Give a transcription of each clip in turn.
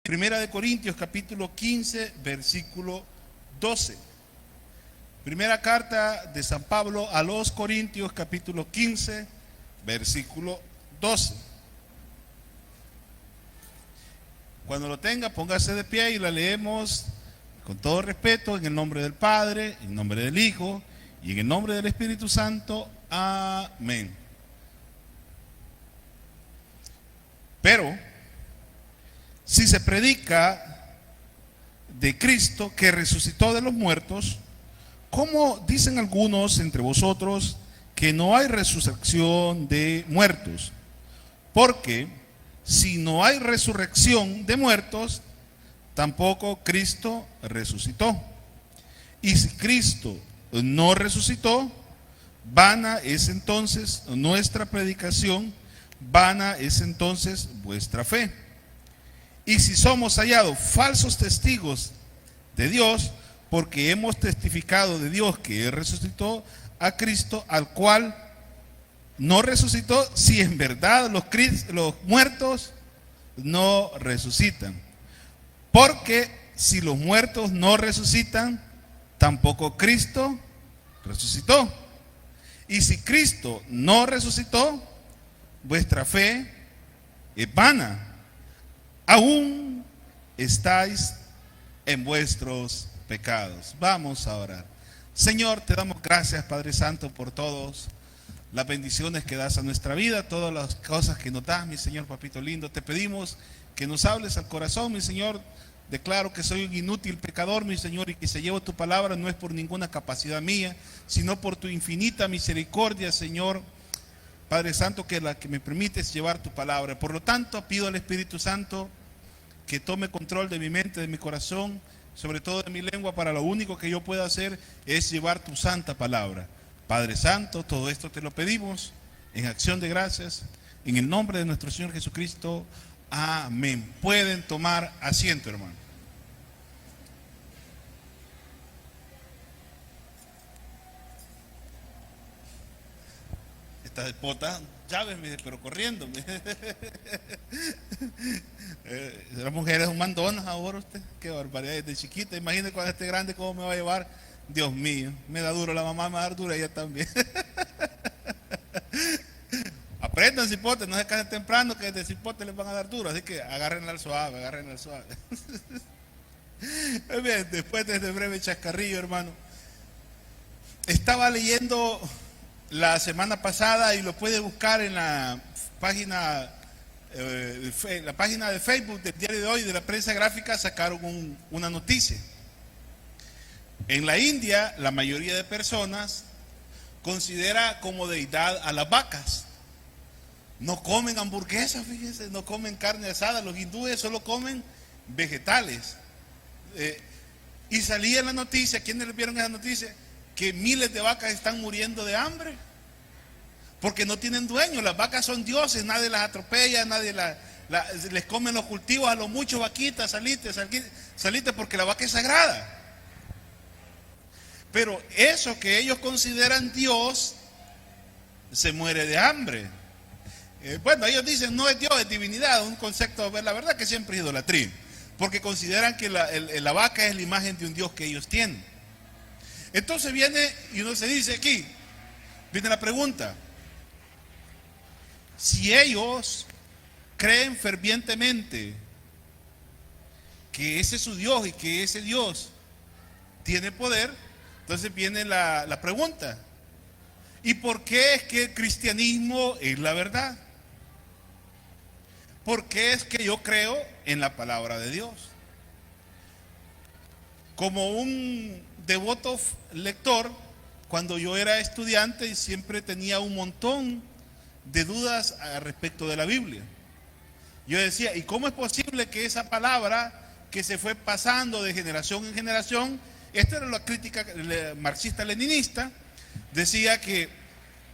Primera de Corintios capítulo 15, versículo 12. Primera carta de San Pablo a los Corintios capítulo 15, versículo 12. Cuando lo tenga, póngase de pie y la leemos con todo respeto en el nombre del Padre, en el nombre del Hijo y en el nombre del Espíritu Santo. Amén. Pero si se predica de Cristo que resucitó de los muertos, ¿cómo dicen algunos entre vosotros que no hay resurrección de muertos? Porque si no hay resurrección de muertos, tampoco Cristo resucitó. Y si Cristo no resucitó, vana es entonces nuestra predicación, vana es entonces vuestra fe. Y si somos hallados falsos testigos de Dios, porque hemos testificado de Dios que Él resucitó a Cristo, al cual no resucitó, si en verdad los muertos no resucitan. Porque si los muertos no resucitan, tampoco Cristo resucitó. Y si Cristo no resucitó, vuestra fe es vana. Aún estáis en vuestros pecados. Vamos a orar. Señor, te damos gracias, Padre Santo, por todas las bendiciones que das a nuestra vida, todas las cosas que nos das, mi Señor, papito lindo. Te pedimos que nos hables al corazón, mi Señor. Declaro que soy un inútil pecador, mi Señor, y que si llevo tu palabra no es por ninguna capacidad mía, sino por tu infinita misericordia, Señor. Padre Santo, que la que me permites llevar tu palabra. Por lo tanto, pido al Espíritu Santo que tome control de mi mente, de mi corazón, sobre todo de mi lengua, para lo único que yo pueda hacer es llevar tu santa palabra. Padre Santo, todo esto te lo pedimos en acción de gracias, en el nombre de nuestro Señor Jesucristo. Amén. Pueden tomar asiento, hermano. Esta despota, llaves, pero corriendo. Las mujeres son mandonas ahora usted. Qué barbaridad, desde chiquita. Imagínese cuando esté grande cómo me va a llevar. Dios mío, me da duro la mamá, me va a dar duro ella también. Aprendan cipote, no se casen temprano que desde cipote les van a dar duro. Así que agárrenla al suave, agárrenla al suave. Bien, después de este breve chascarrillo, hermano, estaba leyendo la semana pasada y lo puede buscar en la página de Facebook del diario de hoy, de la prensa gráfica. Sacaron una noticia. En la India, la mayoría de personas considera como deidad a las vacas. No comen hamburguesas, fíjense, no comen carne asada. Los hindúes solo comen vegetales. Y salía en la noticia, ¿quiénes vieron esa noticia? Que miles de vacas están muriendo de hambre porque no tienen dueño. Las vacas son dioses, nadie las atropella, nadie les comen los cultivos. A lo mucho, vaquitas, salite, porque la vaca es sagrada. Pero eso que ellos consideran Dios se muere de hambre. Bueno, ellos dicen no es Dios, es divinidad, un concepto, la verdad que siempre es idolatría, porque consideran que la vaca es la imagen de un Dios que ellos tienen. Entonces viene y uno se dice aquí, viene la pregunta: si ellos creen fervientemente que ese es su Dios y que ese Dios tiene poder, entonces viene la pregunta: ¿y por qué es que el cristianismo es la verdad? ¿Por qué es que yo creo en la palabra de Dios? Como un devoto lector, cuando yo era estudiante siempre tenía un montón de dudas respecto de la Biblia. Yo decía, ¿y cómo es posible que esa palabra que se fue pasando de generación en generación? Esta era la crítica marxista-leninista. Decía que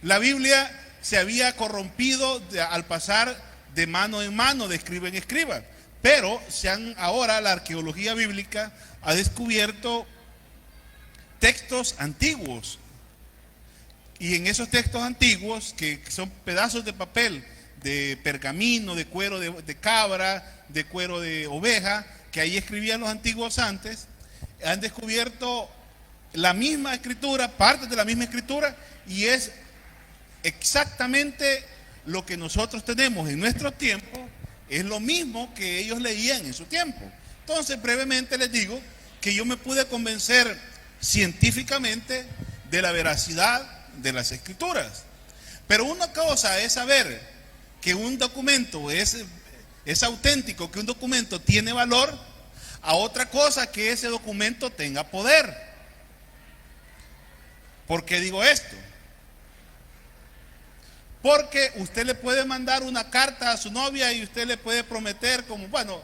la Biblia se había corrompido al pasar de mano en mano, de escriba en escriba. Pero ahora la arqueología bíblica ha descubierto textos antiguos. Y en esos textos antiguos, que son pedazos de papel de pergamino, de cuero de cabra, de cuero de oveja, que ahí escribían los antiguos antes, han descubierto la misma escritura, partes de la misma escritura, y es exactamente lo que nosotros tenemos en nuestro tiempo, es lo mismo que ellos leían en su tiempo. Entonces, brevemente les digo que yo me pude convencer científicamente de la veracidad de las escrituras. Pero una cosa es saber que un documento es auténtico, que un documento tiene valor, a otra cosa que ese documento tenga poder. ¿Por qué digo esto? Porque usted le puede mandar una carta a su novia y usted le puede prometer como, bueno,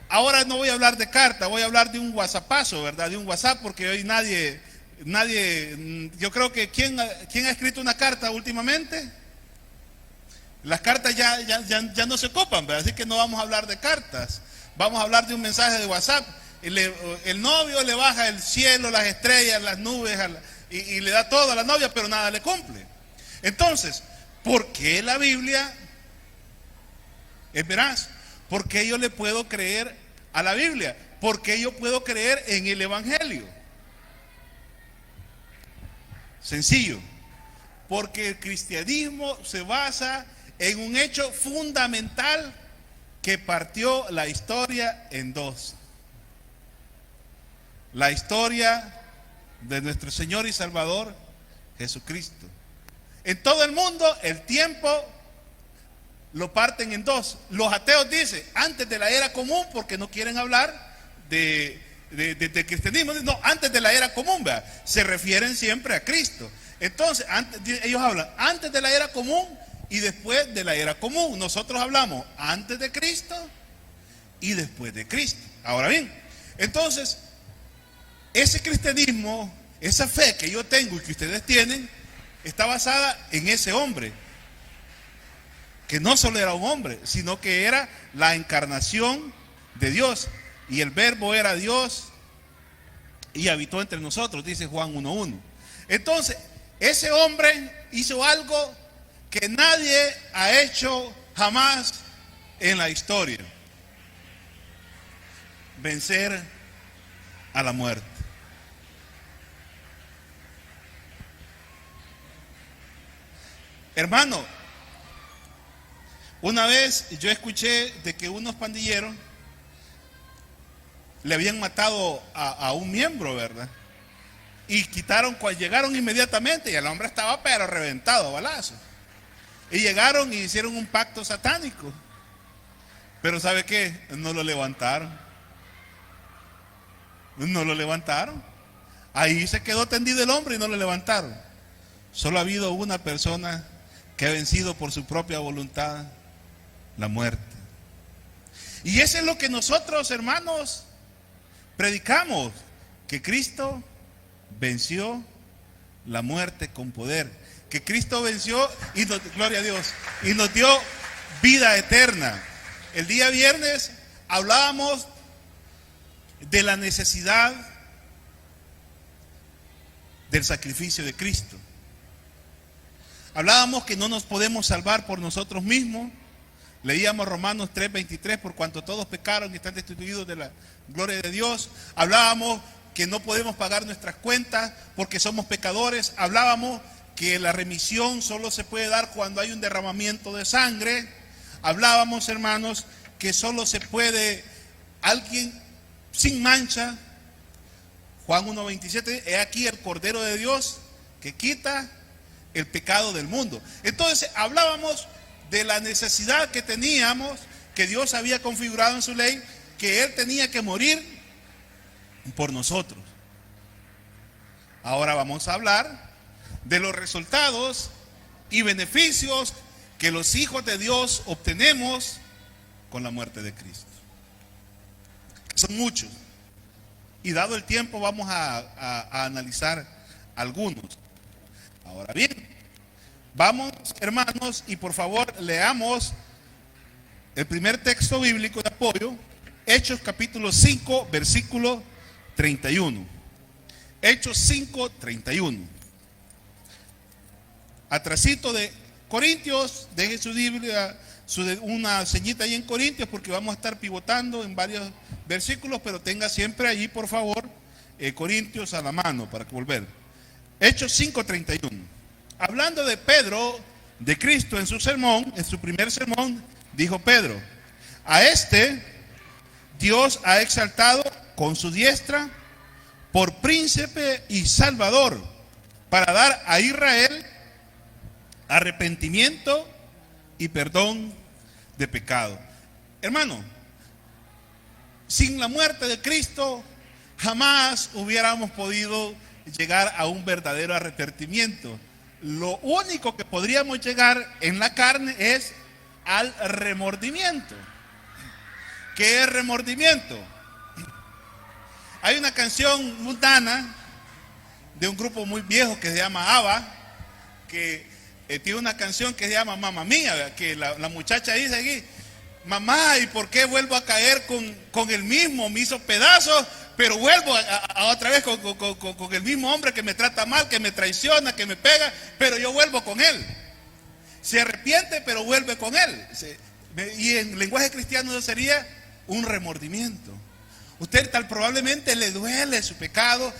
ahora no voy a hablar de carta, voy a hablar de un WhatsAppazo, ¿verdad? De un WhatsApp, porque hoy nadie, yo creo que ¿quién ha escrito una carta últimamente? Las cartas ya no se copan, ¿verdad? Así que no vamos a hablar de cartas, vamos a hablar de un mensaje de WhatsApp. El novio le baja el cielo, las estrellas, las nubes y le da todo a la novia, pero nada le cumple. Entonces, ¿por qué la Biblia es veraz? ¿Por qué yo le puedo creer a la Biblia? ¿Por qué yo puedo creer en el Evangelio? Sencillo, porque el cristianismo se basa en un hecho fundamental que partió la historia en dos. La historia de nuestro Señor y Salvador Jesucristo. En todo el mundo el tiempo lo parten en dos. Los ateos dicen antes de la era común, porque no quieren hablar de cristianismo. No, antes de la era común, ¿verdad? Se refieren siempre a Cristo. Entonces, ellos hablan antes de la era común y después de la era común. Nosotros hablamos antes de Cristo y después de Cristo. Ahora bien, entonces, ese cristianismo, esa fe que yo tengo y que ustedes tienen, está basada en ese hombre, que no solo era un hombre, sino que era la encarnación de Dios, y el verbo era Dios y habitó entre nosotros, dice Juan 1:1. Entonces, ese hombre hizo algo que nadie ha hecho jamás en la historia: vencer a la muerte. Hermano, una vez yo escuché de que unos pandilleros le habían matado a un miembro, ¿verdad? Y llegaron inmediatamente y el hombre estaba pero reventado a balazos. Y llegaron y hicieron un pacto satánico. Pero ¿sabe qué? No lo levantaron. No lo levantaron. Ahí se quedó tendido el hombre y no lo levantaron. Solo ha habido una persona que ha vencido por su propia voluntad la muerte. Y eso es lo que nosotros, hermanos, predicamos: que Cristo venció la muerte con poder, que Cristo venció y gloria a Dios, y nos dio vida eterna. El día viernes hablábamos de la necesidad del sacrificio de Cristo. Hablábamos que no nos podemos salvar por nosotros mismos. Leíamos Romanos 3:23, por cuanto todos pecaron y están destituidos de la gloria de Dios. Hablábamos que no podemos pagar nuestras cuentas porque somos pecadores. Hablábamos que la remisión solo se puede dar cuando hay un derramamiento de sangre. Hablábamos, hermanos, que solo se puede alguien sin mancha. Juan 1:27, he aquí el Cordero de Dios que quita el pecado del mundo. Entonces hablábamos de la necesidad que teníamos, que Dios había configurado en su ley, que Él tenía que morir por nosotros. Ahora vamos a hablar de los resultados y beneficios que los hijos de Dios obtenemos con la muerte de Cristo. Son muchos, y dado el tiempo vamos a analizar algunos. Ahora bien, vamos, hermanos, y por favor leamos el primer texto bíblico de apoyo, Hechos capítulo 5, versículo 31. Hechos 5:31. Atrasito de Corintios, deje su Biblia, una ceñita ahí en Corintios, porque vamos a estar pivotando en varios versículos, pero tenga siempre ahí, por favor, Corintios a la mano para volver. Hechos 5:31. Hablando de Pedro, de Cristo en su sermón, en su primer sermón, dijo Pedro: a este Dios ha exaltado con su diestra por príncipe y salvador, para dar a Israel arrepentimiento y perdón de pecado. Hermano, sin la muerte de Cristo jamás hubiéramos podido llegar a un verdadero arrepentimiento. Lo único que podríamos llegar en la carne es al remordimiento. ¿Qué es remordimiento? Hay una canción mundana de un grupo muy viejo que se llama ABBA, que tiene una canción que se llama Mamma Mía, que la muchacha dice aquí: mamá, ¿y por qué vuelvo a caer con el mismo? Me hizo pedazos, pero vuelvo a otra vez con el mismo hombre que me trata mal, que me traiciona, que me pega, pero yo vuelvo con él. Se arrepiente, pero vuelve con él. Y en lenguaje cristiano eso sería un remordimiento. Usted tal probablemente le duele su pecado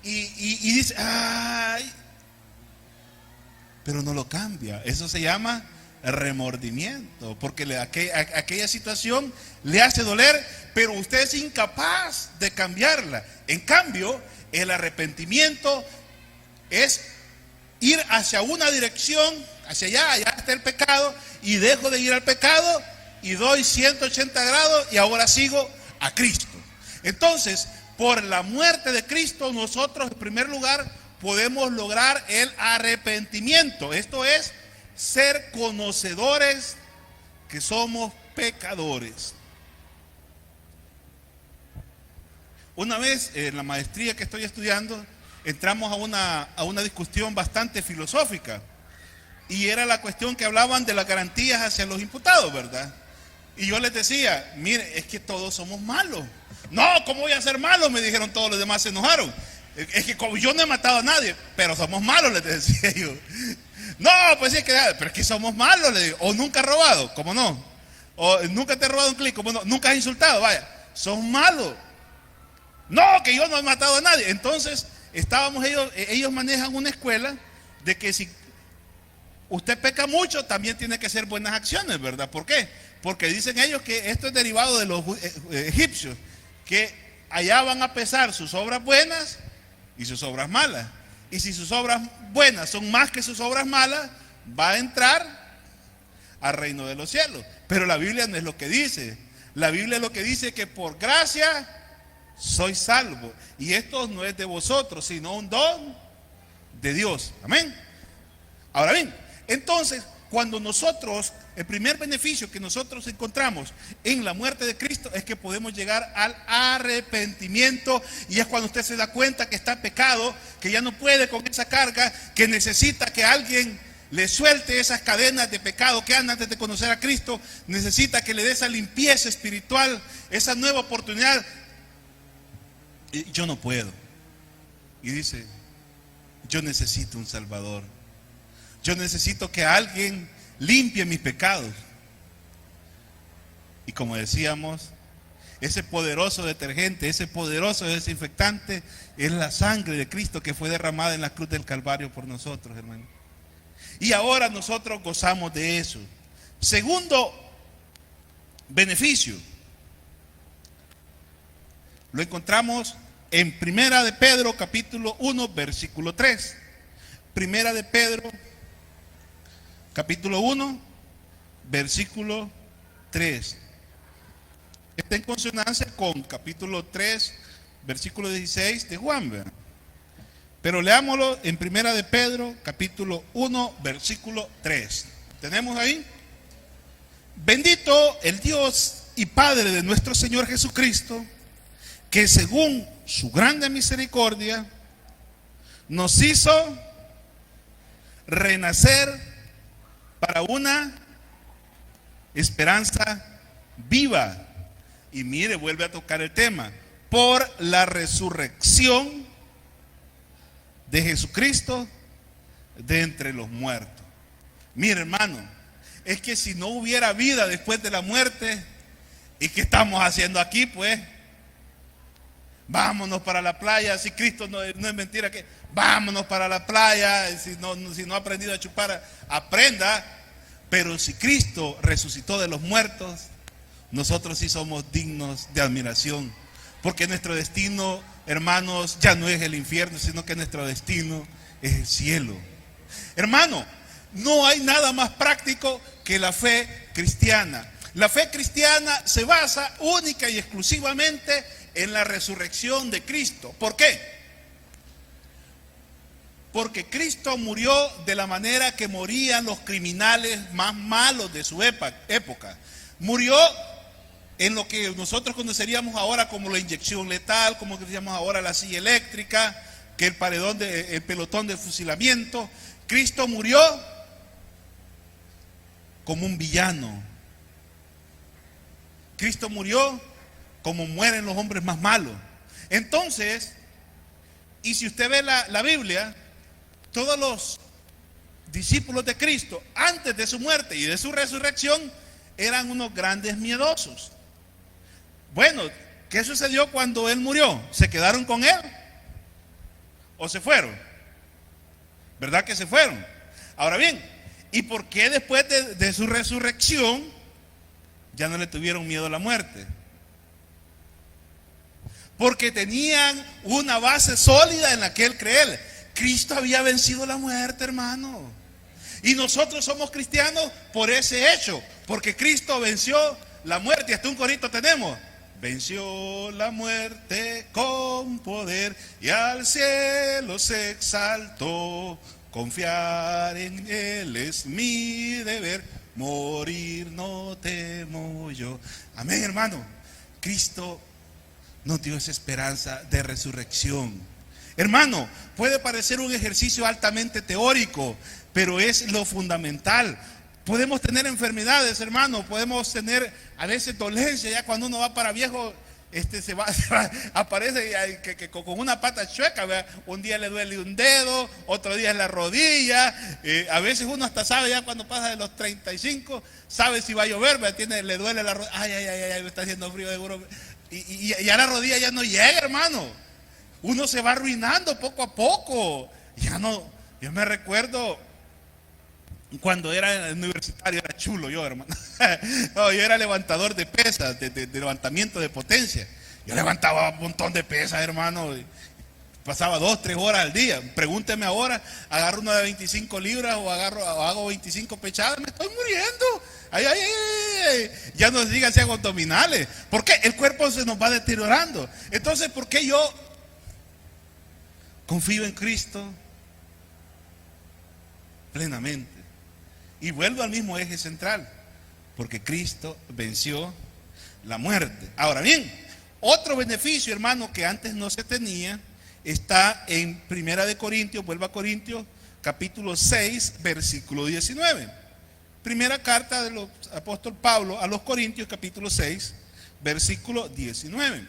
y dice: ay, pero no lo cambia. Eso se llama remordimiento, porque aquella situación le hace doler, pero usted es incapaz de cambiarla. En cambio, el arrepentimiento es ir hacia una dirección, hacia allá está el pecado, y dejo de ir al pecado y doy 180 grados y ahora sigo a Cristo. Entonces, por la muerte de Cristo, nosotros en primer lugar podemos lograr el arrepentimiento. Esto es ser conocedores que somos pecadores. Una vez en la maestría que estoy estudiando, entramos a una discusión bastante filosófica, y era la cuestión que hablaban de las garantías hacia los imputados, ¿verdad? Y yo les decía: mire, es que todos somos malos. No, ¿cómo voy a ser malo? Me dijeron todos los demás, se enojaron. Es que como yo no he matado a nadie, pero somos malos, les decía yo. No, pues sí, pero es que somos malos, les digo. O nunca has robado, ¿cómo no? O nunca te he robado un clic, ¿cómo no? Nunca has insultado, vaya, son malos. No, que yo no he matado a nadie. Entonces, ellos manejan una escuela de que si usted peca mucho, también tiene que hacer buenas acciones, ¿verdad? ¿Por qué? Porque dicen ellos que esto es derivado de los egipcios, que allá van a pesar sus obras buenas y sus obras malas. Y si sus obras buenas son más que sus obras malas, va a entrar al reino de los cielos. Pero la Biblia no es lo que dice. La Biblia es lo que dice: que por gracia soy salvo. Y esto no es de vosotros, sino un don de Dios. Amén. Ahora bien, entonces, cuando nosotros, el primer beneficio que nosotros encontramos en la muerte de Cristo es que podemos llegar al arrepentimiento, y es cuando usted se da cuenta que está pecado, que ya no puede con esa carga, que necesita que alguien le suelte esas cadenas de pecado que antes de conocer a Cristo, necesita que le dé esa limpieza espiritual, esa nueva oportunidad. Y yo no puedo. Y dice: yo necesito un Salvador. Yo necesito que alguien limpie mis pecados. Y como decíamos, ese poderoso detergente, ese poderoso desinfectante es la sangre de Cristo que fue derramada en la cruz del Calvario por nosotros, hermano. Y ahora nosotros gozamos de eso. Segundo beneficio, lo encontramos en Primera de Pedro, capítulo 1, versículo 3. Primera de Pedro, capítulo 1, versículo 3. Está en consonancia con capítulo 3, versículo 16 de Juan, ¿verdad? Pero leámoslo en Primera de Pedro, capítulo 1, versículo 3. ¿Tenemos ahí? Bendito el Dios y Padre de nuestro Señor Jesucristo, que según su grande misericordia nos hizo renacer para una esperanza viva. Y mire, vuelve a tocar el tema: por la resurrección de Jesucristo de entre los muertos. Mire, hermano, es que si no hubiera vida después de la muerte, ¿y qué estamos haciendo aquí, pues? Vámonos para la playa. Si Cristo no es mentira, que vámonos para la playa. Si no ha aprendido a chupar, aprenda. Pero si Cristo resucitó de los muertos, nosotros sí somos dignos de admiración, porque nuestro destino, hermanos, ya no es el infierno, sino que nuestro destino es el cielo. Hermano, no hay nada más práctico que la fe cristiana. La fe cristiana se basa única y exclusivamente en la resurrección de Cristo. ¿Por qué? Porque Cristo murió de la manera que morían los criminales más malos de su época. Murió en lo que nosotros conoceríamos ahora como la inyección letal, como que decíamos ahora la silla eléctrica, que el pelotón de fusilamiento. Cristo murió como un villano. Cristo murió como mueren los hombres más malos. Entonces, y si usted ve la Biblia, todos los discípulos de Cristo, antes de su muerte y de su resurrección, eran unos grandes miedosos. Bueno, ¿qué sucedió cuando Él murió? ¿Se quedaron con Él? ¿O se fueron? ¿Verdad que se fueron? Ahora bien, ¿y por qué después de su resurrección ya no le tuvieron miedo a la muerte? Porque tenían una base sólida en la que Él creer. Cristo había vencido la muerte, hermano. Y nosotros somos cristianos por ese hecho, porque Cristo venció la muerte. Y hasta un corito tenemos: venció la muerte con poder y al cielo se exaltó. Confiar en Él es mi deber, morir no temo yo. Amén, hermano. Cristo nos dio esa esperanza de resurrección. Hermano, puede parecer un ejercicio altamente teórico, pero es lo fundamental. Podemos tener enfermedades, hermano, podemos tener a veces dolencia. Ya cuando uno va para viejo, aparece que con una pata chueca, ¿verdad? Un día le duele un dedo, otro día es la rodilla. A veces uno hasta sabe, ya cuando pasa de los 35, sabe si va a llover, ¿verdad? Le duele la rodilla. Ay, me está haciendo frío, seguro. Y ya la rodilla ya no llega, hermano. Uno se va arruinando poco a poco. Yo me recuerdo cuando era universitario, era chulo yo, hermano. No, yo era levantador de pesas, de levantamiento de potencia. Yo levantaba un montón de pesas, hermano. Pasaba 2-3 horas al día. Pregúnteme ahora, agarro una de 25 libras o hago 25 pechadas, me estoy muriendo. Ay. Ya no digan si hago abdominales. ¿Por qué? El cuerpo se nos va deteriorando. Entonces, ¿por qué yo confío en Cristo plenamente? Y vuelvo al mismo eje central, porque Cristo venció la muerte. Ahora bien, otro beneficio, hermano, que antes no se tenía, está en Primera de Corintios. Vuelva a Corintios, capítulo 6, versículo 19. Primera carta del apóstol Pablo a los Corintios, capítulo 6, versículo 19.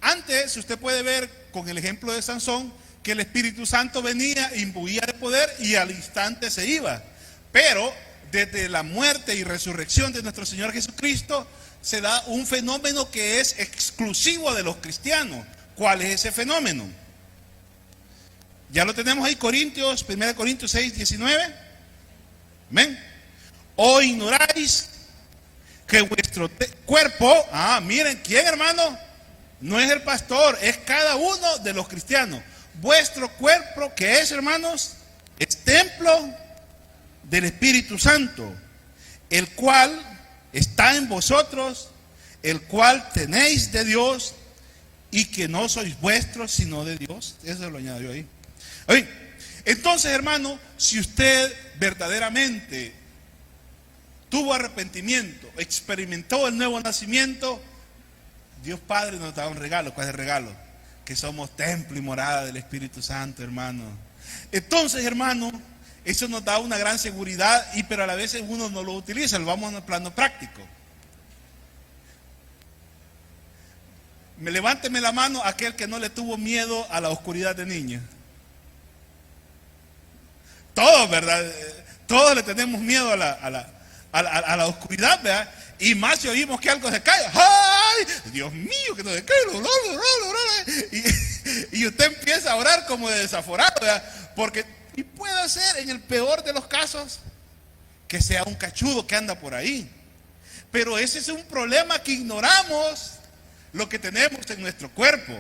Antes, usted puede ver con el ejemplo de Sansón, que el Espíritu Santo venía, imbuía de poder y al instante se iba. Pero desde la muerte y resurrección de nuestro Señor Jesucristo se da un fenómeno que es exclusivo de los cristianos. ¿Cuál es ese fenómeno? Ya lo tenemos ahí, 1 Corintios 6, 19. ¿Ven? ¿O ignoráis que vuestro cuerpo, miren, ¿quién, hermano? No es el pastor, es cada uno de los cristianos. Vuestro cuerpo, ¿qué es, hermanos? Es templo del Espíritu Santo, el cual está en vosotros, el cual tenéis de Dios, y que no sois vuestros, sino de Dios. Eso lo añadió ahí. Oye, entonces, hermano, si usted verdaderamente tuvo arrepentimiento, experimentó el nuevo nacimiento, Dios Padre nos da un regalo. ¿Cuál es el regalo? Que somos templo y morada del Espíritu Santo, hermano. Entonces, hermano, eso nos da una gran seguridad, pero a la vez uno no lo utiliza. Lo vamos al plano práctico. Levánteme la mano aquel que no le tuvo miedo a la oscuridad de niño. Todos, ¿verdad? Todos le tenemos miedo a la oscuridad, ¿verdad? Y más si oímos que algo se cae. ¡Ay! Dios mío, que no se cae. Y usted empieza a orar como de desaforado, ¿verdad? Porque, y puede ser, en el peor de los casos, que sea un cachudo que anda por ahí. Pero ese es un problema, que ignoramos lo que tenemos en nuestro cuerpo.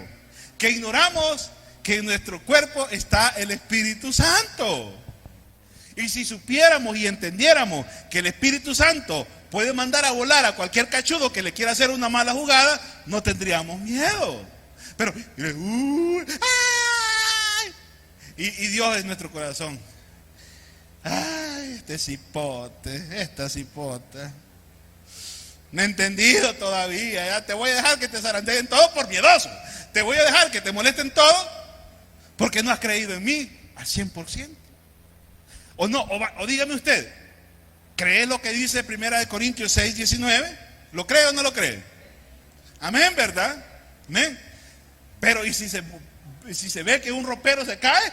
Que ignoramos que en nuestro cuerpo está el Espíritu Santo. Y si supiéramos y entendiéramos que el Espíritu Santo puede mandar a volar a cualquier cachudo que le quiera hacer una mala jugada, no tendríamos miedo. Pero, ¡ay! Y Dios es nuestro corazón. ¡Ay, este cipote, esta cipota! No he entendido todavía. Ya te voy a dejar que te zarandeen todo por miedoso. Te voy a dejar que te molesten todo porque no has creído en mí al 100%. O no, o dígame usted, ¿cree lo que dice 1 Corintios 6:19? ¿Lo cree o no lo cree? Amén, ¿verdad? Amén. Pero ¿y si se ve que un ropero se cae?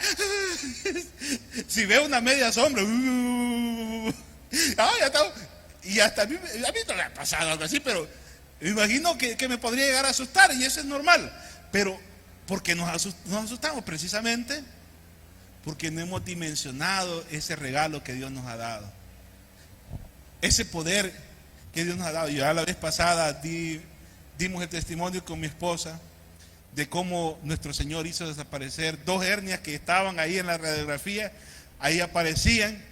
Si ve una media sombra, ya está. Y hasta a mí no le ha pasado algo así, pero me imagino que me podría llegar a asustar, y eso es normal. Pero ¿por qué nos asustamos? Precisamente porque no hemos dimensionado ese regalo que Dios nos ha dado, ese poder que Dios nos ha dado. Ya la vez pasada dimos el testimonio con mi esposa de cómo nuestro Señor hizo desaparecer 2 hernias que estaban ahí en la radiografía, ahí aparecían,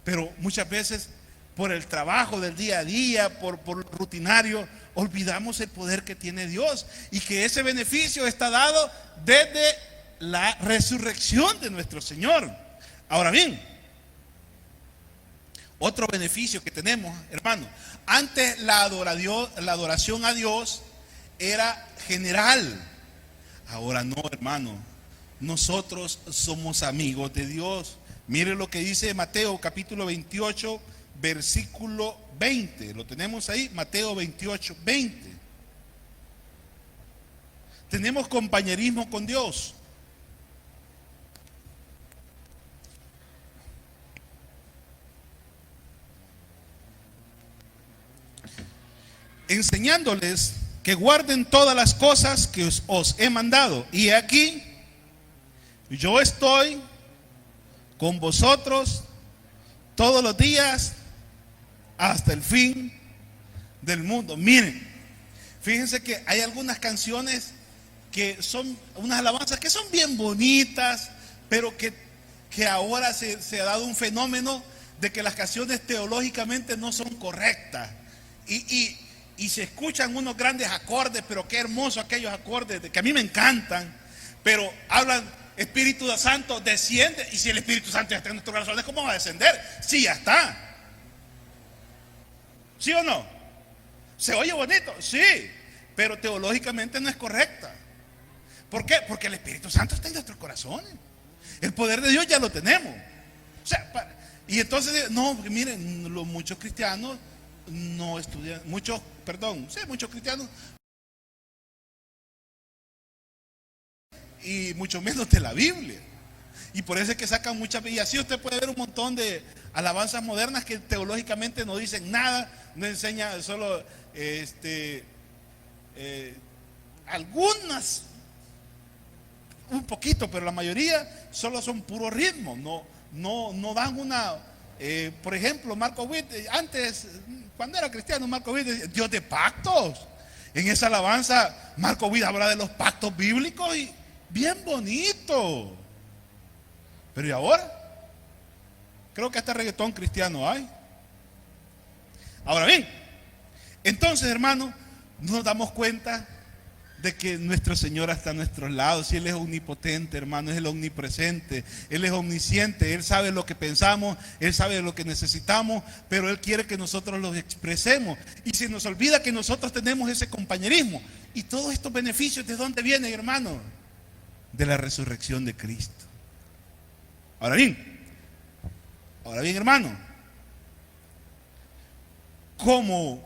pero muchas veces por el trabajo del día a día, por rutinario, olvidamos el poder que tiene Dios, y que ese beneficio está dado desde la resurrección de nuestro Señor. Ahora bien, otro beneficio que tenemos, hermano, antes la adoración a Dios era general. Ahora no, hermano, nosotros somos amigos de Dios. Mire lo que dice Mateo capítulo 28, versículo 20. Lo tenemos ahí, Mateo 28, 20. Tenemos compañerismo con Dios. Enseñándoles que guarden todas las cosas que os he mandado. Y aquí, yo estoy con vosotros todos los días hasta el fin del mundo. Miren, fíjense que hay algunas canciones que son unas alabanzas que son bien bonitas, pero que ahora se ha dado un fenómeno de que las canciones teológicamente no son correctas. Y se escuchan unos grandes acordes, pero qué hermosos aquellos acordes, que a mí me encantan, pero hablan, Espíritu Santo desciende, y si el Espíritu Santo ya está en nuestros corazones, ¿cómo va a descender? Sí, ya está. ¿Sí o no? ¿Se oye bonito? Sí, pero teológicamente no es correcta. ¿Por qué? Porque el Espíritu Santo está en nuestros corazones. El poder de Dios ya lo tenemos. O sea, y entonces, no, miren, muchos cristianos no estudian, muchos cristianos, y mucho menos de la Biblia. Y por eso es que sacan muchas, y así usted puede ver un montón de alabanzas modernas que teológicamente no dicen nada, no enseñan, solo algunas un poquito, pero la mayoría solo son puro ritmo, no dan una. Por ejemplo, Marco Witt, antes, cuando era cristiano, Marco Witt decía, Dios de pactos. En esa alabanza, Marco Witt habla de los pactos bíblicos, y bien bonito. Pero ¿y ahora? Creo que hasta reggaetón cristiano hay. Ahora bien, entonces, hermano, nos damos cuenta de que nuestro Señor está a nuestros lados. Y Él es omnipotente, hermano, es el omnipresente, Él es omnisciente, Él sabe lo que pensamos, Él sabe lo que necesitamos, pero Él quiere que nosotros lo expresemos. Y se nos olvida que nosotros tenemos ese compañerismo. Y todos estos beneficios, ¿de dónde vienen, hermano? De la resurrección de Cristo. Ahora bien, hermano, como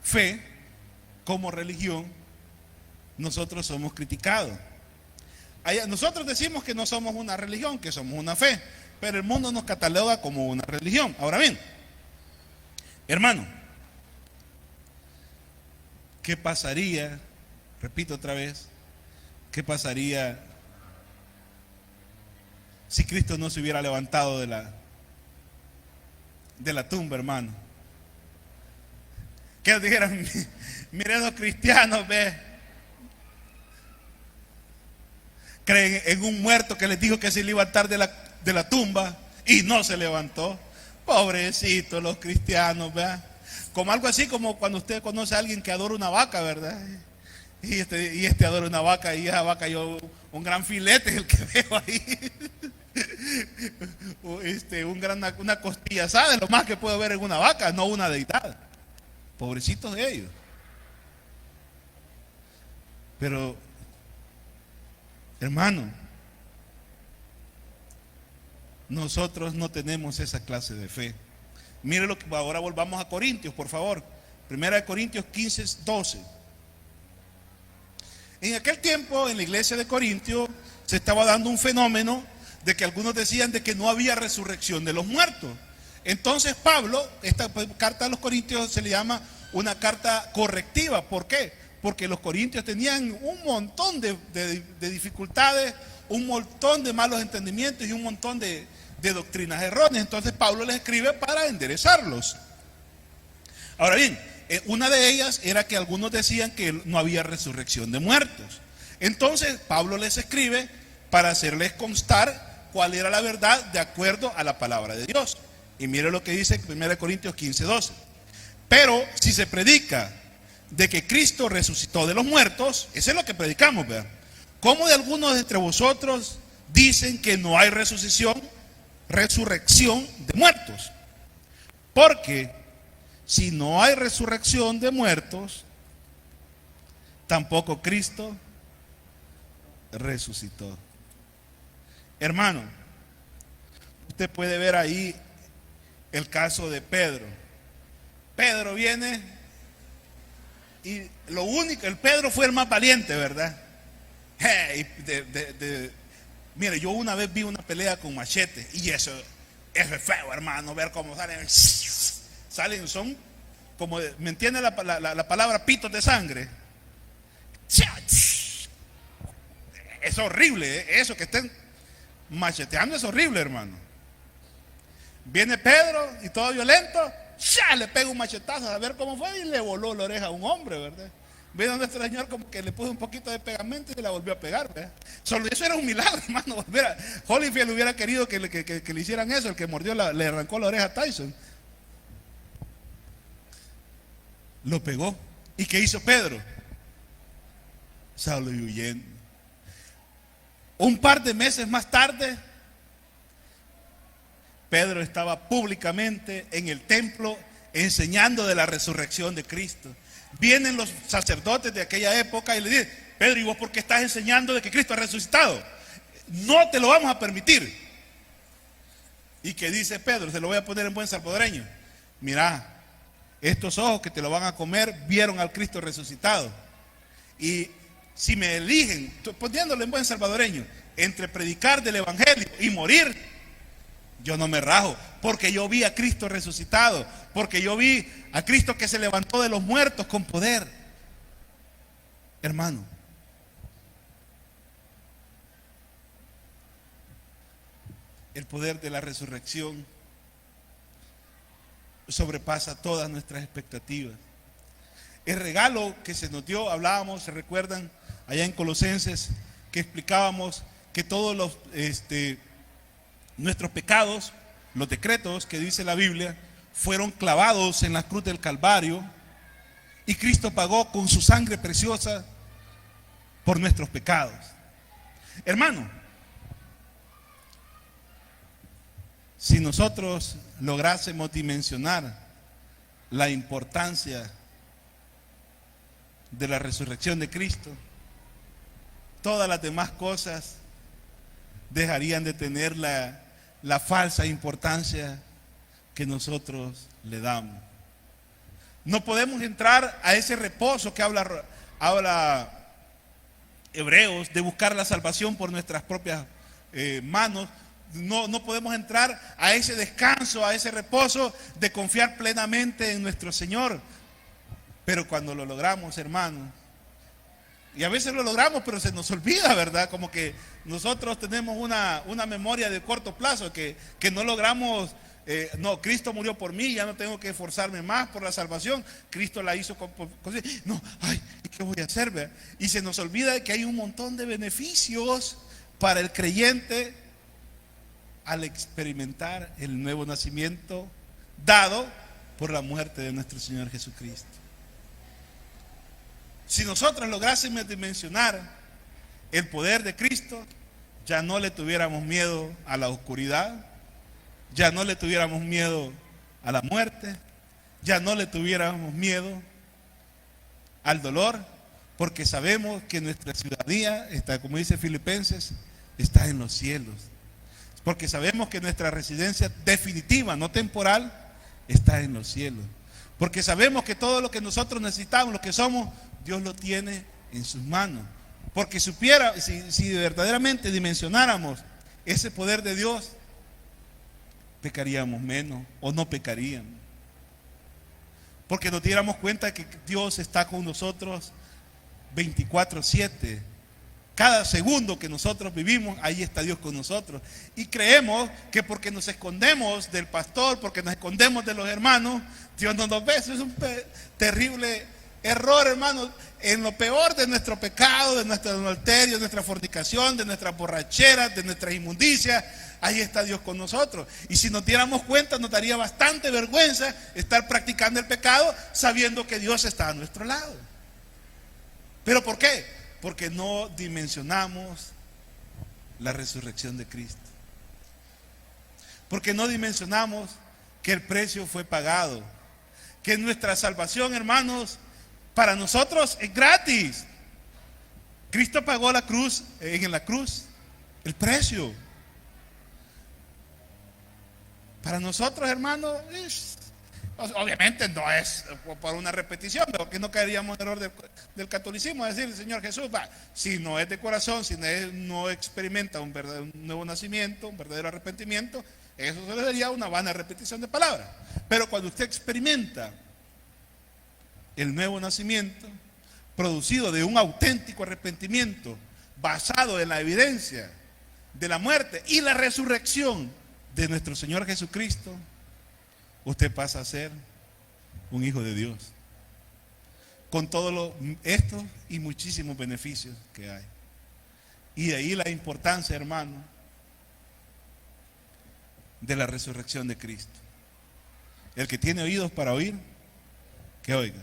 fe, como religión, nosotros somos criticados. Nosotros decimos que no somos una religión, que somos una fe, pero el mundo nos cataloga como una religión. Ahora bien, hermano, ¿qué pasaría? Repito otra vez, ¿qué pasaría si Cristo no se hubiera levantado de la tumba, hermano? Que dijeran, miren los cristianos, ve, creen en un muerto que les dijo que se iba a levantar de la tumba y no se levantó. Pobrecitos los cristianos, ¿verdad? Como algo así como cuando usted conoce a alguien que adora una vaca, ¿verdad? Y este adora una vaca, y esa vaca, yo, un gran filete es el que veo ahí. Una costilla asada es lo más que puedo ver en una vaca, no una deidad. Pobrecitos de ellos. Pero, hermano, nosotros no tenemos esa clase de fe. Mire lo que ahora volvamos a Corintios, por favor. Primera de Corintios 15:12. En aquel tiempo, en la iglesia de Corintios, se estaba dando un fenómeno de que algunos decían de que no había resurrección de los muertos. Entonces Pablo, esta carta a los Corintios se le llama una carta correctiva. ¿Por qué? Porque los corintios tenían un montón de dificultades, un montón de malos entendimientos y un montón de doctrinas erróneas. Entonces Pablo les escribe para enderezarlos. Ahora bien, una de ellas era que algunos decían que no había resurrección de muertos. Entonces Pablo les escribe para hacerles constar cuál era la verdad de acuerdo a la palabra de Dios. Y mire lo que dice 1 Corintios 15:12. Pero si se predica de que Cristo resucitó de los muertos, eso es lo que predicamos, ¿verdad? ¿Cómo de algunos entre vosotros dicen que no hay resurrección de muertos? Porque si no hay resurrección de muertos, tampoco Cristo resucitó. Hermano, usted puede ver ahí el caso de Pedro. Pedro viene y el Pedro fue el más valiente, ¿verdad? Mire, yo una vez vi una pelea con machete y eso es feo, hermano, ver cómo salen, son como, ¿me entiende la palabra pitos de sangre? Es horrible, eso que estén macheteando es horrible, hermano. Viene Pedro y todo violento, le pega un machetazo a ver cómo fue y le voló la oreja a un hombre, ¿verdad? Vino nuestro Señor como que le puso un poquito de pegamento y la volvió a pegar, ¿verdad? Solo eso era un milagro, hermano. Holyfield hubiera querido que le hicieran eso. El que mordió le arrancó la oreja a Tyson. Lo pegó. ¿Y qué hizo Pedro? Salió huyendo. Un par de meses más tarde, Pedro estaba públicamente en el templo enseñando de la resurrección de Cristo. Vienen los sacerdotes de aquella época y le dicen: Pedro, ¿y vos por qué estás enseñando de que Cristo ha resucitado? No te lo vamos a permitir. ¿Y qué dice Pedro? Se lo voy a poner en buen salvadoreño. Mirá, estos ojos que te lo van a comer vieron al Cristo resucitado. Y si me eligen, poniéndolo en buen salvadoreño, entre predicar del evangelio y morir, yo no me rajo, porque yo vi a Cristo resucitado, porque yo vi a Cristo que se levantó de los muertos con poder. Hermano, el poder de la resurrección sobrepasa todas nuestras expectativas. El regalo que se nos dio, hablábamos, se recuerdan allá en Colosenses, que explicábamos que todos nuestros pecados, los decretos que dice la Biblia, fueron clavados en la cruz del Calvario y Cristo pagó con su sangre preciosa por nuestros pecados. Hermano, si nosotros lográsemos dimensionar la importancia de la resurrección de Cristo, todas las demás cosas dejarían de tener la falsa importancia que nosotros le damos. No podemos entrar a ese reposo que habla Hebreos, de buscar la salvación por nuestras propias manos, no podemos entrar a ese descanso, a ese reposo de confiar plenamente en nuestro Señor. Pero cuando lo logramos, hermano, y a veces lo logramos, pero se nos olvida, ¿verdad? Como que nosotros tenemos una memoria de corto plazo, que no logramos, no, Cristo murió por mí, ya no tengo que esforzarme más por la salvación, Cristo la hizo no, ay, ¿y qué voy a hacer? ¿Verdad? Y se nos olvida de que hay un montón de beneficios para el creyente al experimentar el nuevo nacimiento dado por la muerte de nuestro Señor Jesucristo. Si nosotros lográsemos dimensionar el poder de Cristo, ya no le tuviéramos miedo a la oscuridad, ya no le tuviéramos miedo a la muerte, ya no le tuviéramos miedo al dolor, porque sabemos que nuestra ciudadanía está, como dice Filipenses, está en los cielos. Porque sabemos que nuestra residencia definitiva, no temporal, está en los cielos. Porque sabemos que todo lo que nosotros necesitamos, lo que somos, Dios lo tiene en sus manos. Porque si verdaderamente dimensionáramos ese poder de Dios, pecaríamos menos o no pecaríamos. Porque nos diéramos cuenta que Dios está con nosotros 24/7. Cada segundo que nosotros vivimos, ahí está Dios con nosotros. Y creemos que porque nos escondemos del pastor, porque nos escondemos de los hermanos, Dios no nos ve. Eso es un terrible error, hermano. En lo peor de nuestro pecado, de nuestro adulterio, de nuestra fornicación, de nuestras borracheras, de nuestra inmundicia, ahí está Dios con nosotros. Y si nos diéramos cuenta, nos daría bastante vergüenza estar practicando el pecado sabiendo que Dios está a nuestro lado. ¿Pero por qué? Porque no dimensionamos la resurrección de Cristo. Porque no dimensionamos que el precio fue pagado. Que nuestra salvación, hermanos, para nosotros es gratis. Cristo pagó la cruz, en la cruz, el precio. Para nosotros, hermanos, obviamente no es por una repetición, porque no caeríamos en el error del catolicismo, es decir, el Señor Jesús, si no es de corazón, si no experimenta un nuevo nacimiento, un verdadero arrepentimiento, eso se le daría una vana repetición de palabras. Pero cuando usted experimenta el nuevo nacimiento, producido de un auténtico arrepentimiento, basado en la evidencia de la muerte y la resurrección de nuestro Señor Jesucristo, usted pasa a ser un hijo de Dios, con todos estos y muchísimos beneficios que hay. Y de ahí la importancia, hermano, de la resurrección de Cristo. El que tiene oídos para oír, que oiga.